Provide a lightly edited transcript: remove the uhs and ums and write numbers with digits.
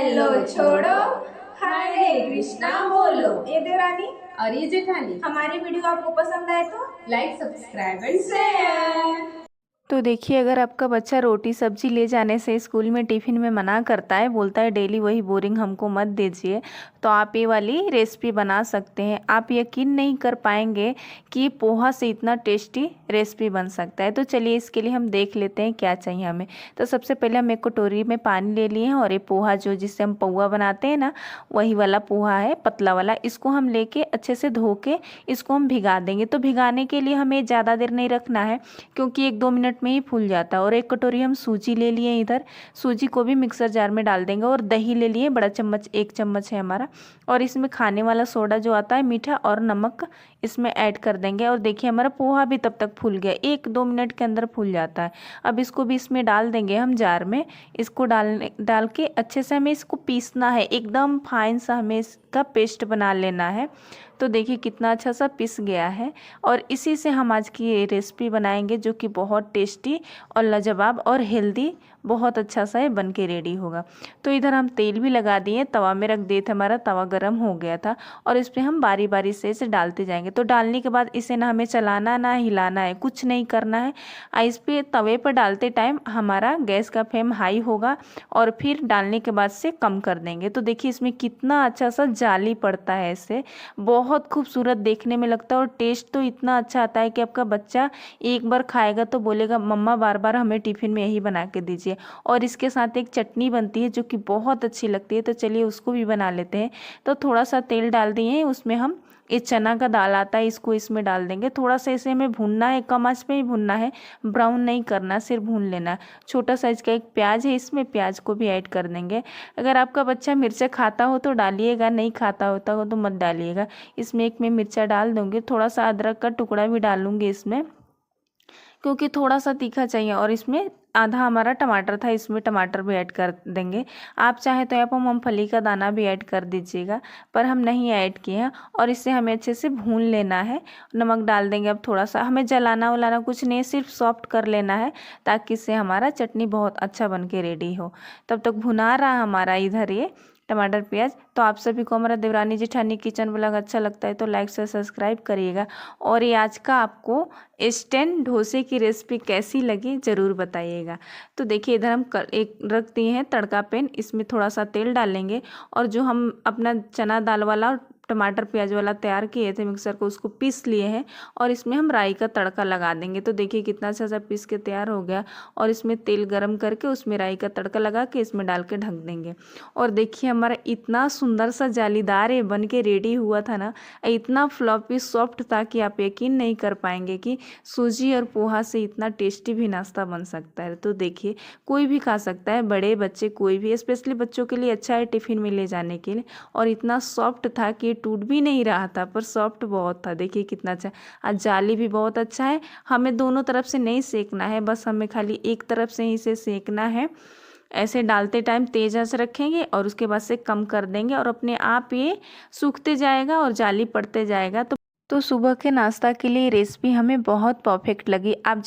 Hello छोड़ो, हरे कृष्णा बोलो। ये देवरानी और ये जेठानी, हमारी वीडियो आपको पसंद आए तो लाइक सब्सक्राइब एंड शेयर। तो देखिए, अगर आपका बच्चा रोटी सब्जी ले जाने से स्कूल में टिफ़िन में मना करता है, बोलता है डेली वही बोरिंग हमको मत दीजिए, तो आप ये वाली रेसिपी बना सकते हैं। आप यकीन नहीं कर पाएंगे कि पोहा से इतना टेस्टी रेसिपी बन सकता है। तो चलिए इसके लिए हम देख लेते हैं क्या चाहिए हमें। तो सबसे पहले हम एक कटोरी में पानी ले लिए हैं और ये पोहा जो जिससे हम पोहा बनाते हैं ना, वही वाला पोहा है, पतला वाला। इसको हम लेके अच्छे से धो के इसको हम भिगा देंगे। तो भिगाने के लिए हमें ज़्यादा देर नहीं रखना है, क्योंकि 1-2 मिनट में ही फूल जाता है। और एक कटोरी हम सूजी ले लिए, इधर सूजी को भी मिक्सर जार में डाल देंगे। और दही ले लिए, बड़ा चम्मच, 1 चम्मच है हमारा। और इसमें खाने वाला सोडा जो आता है मीठा, और नमक इसमें ऐड कर देंगे। और देखिए हमारा पोहा भी तब तक फूल गया, 1-2 मिनट के अंदर फूल जाता है। अब इसको भी इसमें डाल देंगे हम जार में। इसको डाल के अच्छे से हमें इसको पीसना है, एकदम फाइन सा हमें इसका पेस्ट बना लेना है। तो देखिए कितना अच्छा सा पिस गया है। और इसी से हम आज की ये रेसिपी बनाएंगे, जो कि बहुत टेस्टी और लाजवाब और हेल्दी, बहुत अच्छा सा ये बन के रेडी होगा। तो इधर हम तेल भी लगा दिए, तवा में रख दिए थे, हमारा तवा गरम हो गया था। और इस पर हम बारी बारी से इसे डालते जाएंगे। तो डालने के बाद इसे ना हमें चलाना ना हिलाना है, कुछ नहीं करना है। इस पे तवे पर डालते टाइम हमारा गैस का फ्लेम हाई होगा, और फिर डालने के बाद से कम कर देंगे। तो देखिए इसमें कितना अच्छा सा जाली पड़ता है, इससे बहुत खूबसूरत देखने में लगता है। और टेस्ट तो इतना अच्छा आता है कि आपका बच्चा एक बार खाएगा तो बोलेगा मम्मा बार बार हमें टिफ़िन में यही बना के दीजिए। और इसके साथ एक चटनी बनती है जो कि बहुत अच्छी लगती है, तो चलिए उसको भी बना लेते हैं। तो थोड़ा सा तेल डाल दिए हैं, उसमें हम ये चना का दाल आता है, इसको इसमें डाल देंगे। थोड़ा सा इसे हमें भूनना है, कम आंच पे ही भूनना है, ब्राउन नहीं करना, सिर्फ भून लेना। छोटा साइज का एक प्याज है, इसमें प्याज को भी ऐड कर देंगे। अगर आपका बच्चा मिर्चा खाता हो तो डालिएगा, नहीं खाता होता हो तो मत डालिएगा। इसमें एक मैं मिर्चा डाल दूँगी, थोड़ा सा अदरक का टुकड़ा भी डालूँगी इसमें, क्योंकि थोड़ा सा तीखा चाहिए। और इसमें आधा हमारा टमाटर था, इसमें टमाटर भी ऐड कर देंगे। आप चाहे तो यहाँ पर मूंगफली का दाना भी ऐड कर दीजिएगा, पर हम नहीं ऐड किए हैं। और इसे हमें अच्छे से भून लेना है। नमक डाल देंगे। अब थोड़ा सा हमें जलाना वलाना कुछ नहीं, सिर्फ सॉफ्ट कर लेना है, ताकि इससे हमारा चटनी बहुत अच्छा बन के रेडी हो। तब तक भुना रहा हमारा इधर ये टमाटर प्याज। तो आप सभी को हमारा देवरानी जेठानी किचन ब्लॉग अच्छा लगता है तो लाइक से सब्सक्राइब करिएगा। और ये आज का आपको इंस्टेंट डोसे की रेसिपी कैसी लगी ज़रूर बताइएगा। तो देखिए इधर हम एक रख दिए हैं तड़का पैन, इसमें थोड़ा सा तेल डालेंगे। और जो हम अपना चना दाल वाला और टमाटर प्याज वाला तैयार किए थे मिक्सर को, उसको पीस लिए हैं। और इसमें हम राई का तड़का लगा देंगे। तो देखिए कितना अच्छा सा पीस के तैयार हो गया। और इसमें तेल गरम करके उसमें राई का तड़का लगा के इसमें डाल के ढक देंगे। और देखिए हमारा इतना सुंदर सा जालीदार ये बन के रेडी हुआ था ना, इतना फ्लॉपी सॉफ्ट था कि आप यकीन नहीं कर पाएंगे कि सूजी और पोहा से इतना टेस्टी भी नाश्ता बन सकता है। तो देखिए कोई भी खा सकता है, बड़े बच्चे कोई भी, स्पेशली बच्चों के लिए अच्छा है टिफ़िन में ले जाने के लिए। और इतना सॉफ्ट था कि टूट भी नहीं रहा था, पर सॉफ्ट बहुत था। देखिए कितना अच्छा। आज जाली भी बहुत अच्छा है, हमें दोनों तरफ से नहीं सेकना है, बस हमें खाली एक तरफ से ही इसे सेकना है। ऐसे डालते टाइम तेज आंच रखेंगे और उसके बाद से कम कर देंगे, और अपने आप ये सूखते जाएगा और जाली पड़ते जाएगा। तो सुबह के नाश्ता के लिए रेसिपी हमें बहुत परफेक्ट लगी। आप